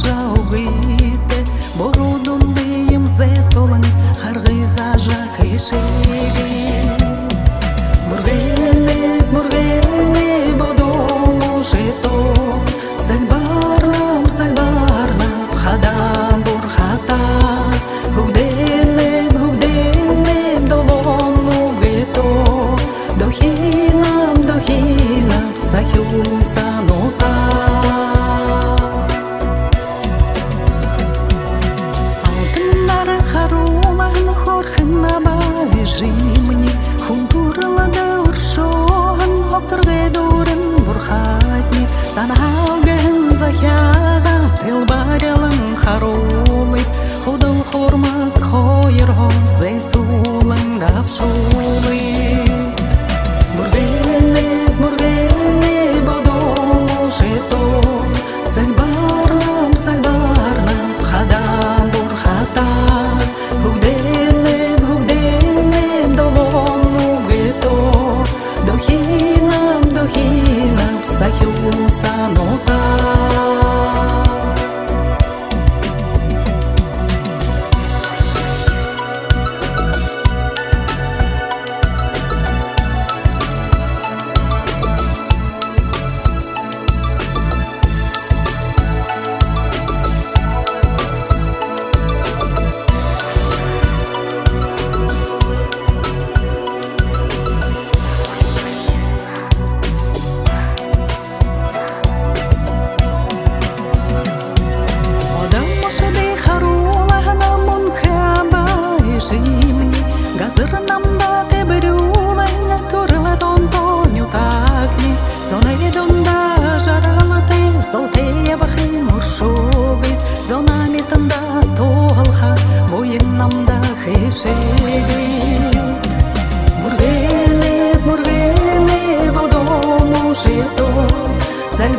жаугите, борудун дейім зе солың, қарғиза жақ ешеге. Мұргене бодому жето, сәл барнап, қадам бұр қата, Хугденем долону гето, Дохинам сахю санота. Алтыннары харулан хорхына бажимни, Хунтурлады уршоғын хоптырғы дурын бұрхатни, Санағын захяға тел барялым харулы, Худыл хормат хойырғым зей сулыңдап шулы. Мұргене бодому жето, Сәл барнап, қадам бұр қата, Хугденем долону гето, Дохинам сахю санота. Газырнамда тебірулайны турла тонтоню такни, Зонайдонда жаралаты золтея бахи муршуги, Зонаметында тоғылға бойыннамда хешеги. Мұргене бодому жето, Сәл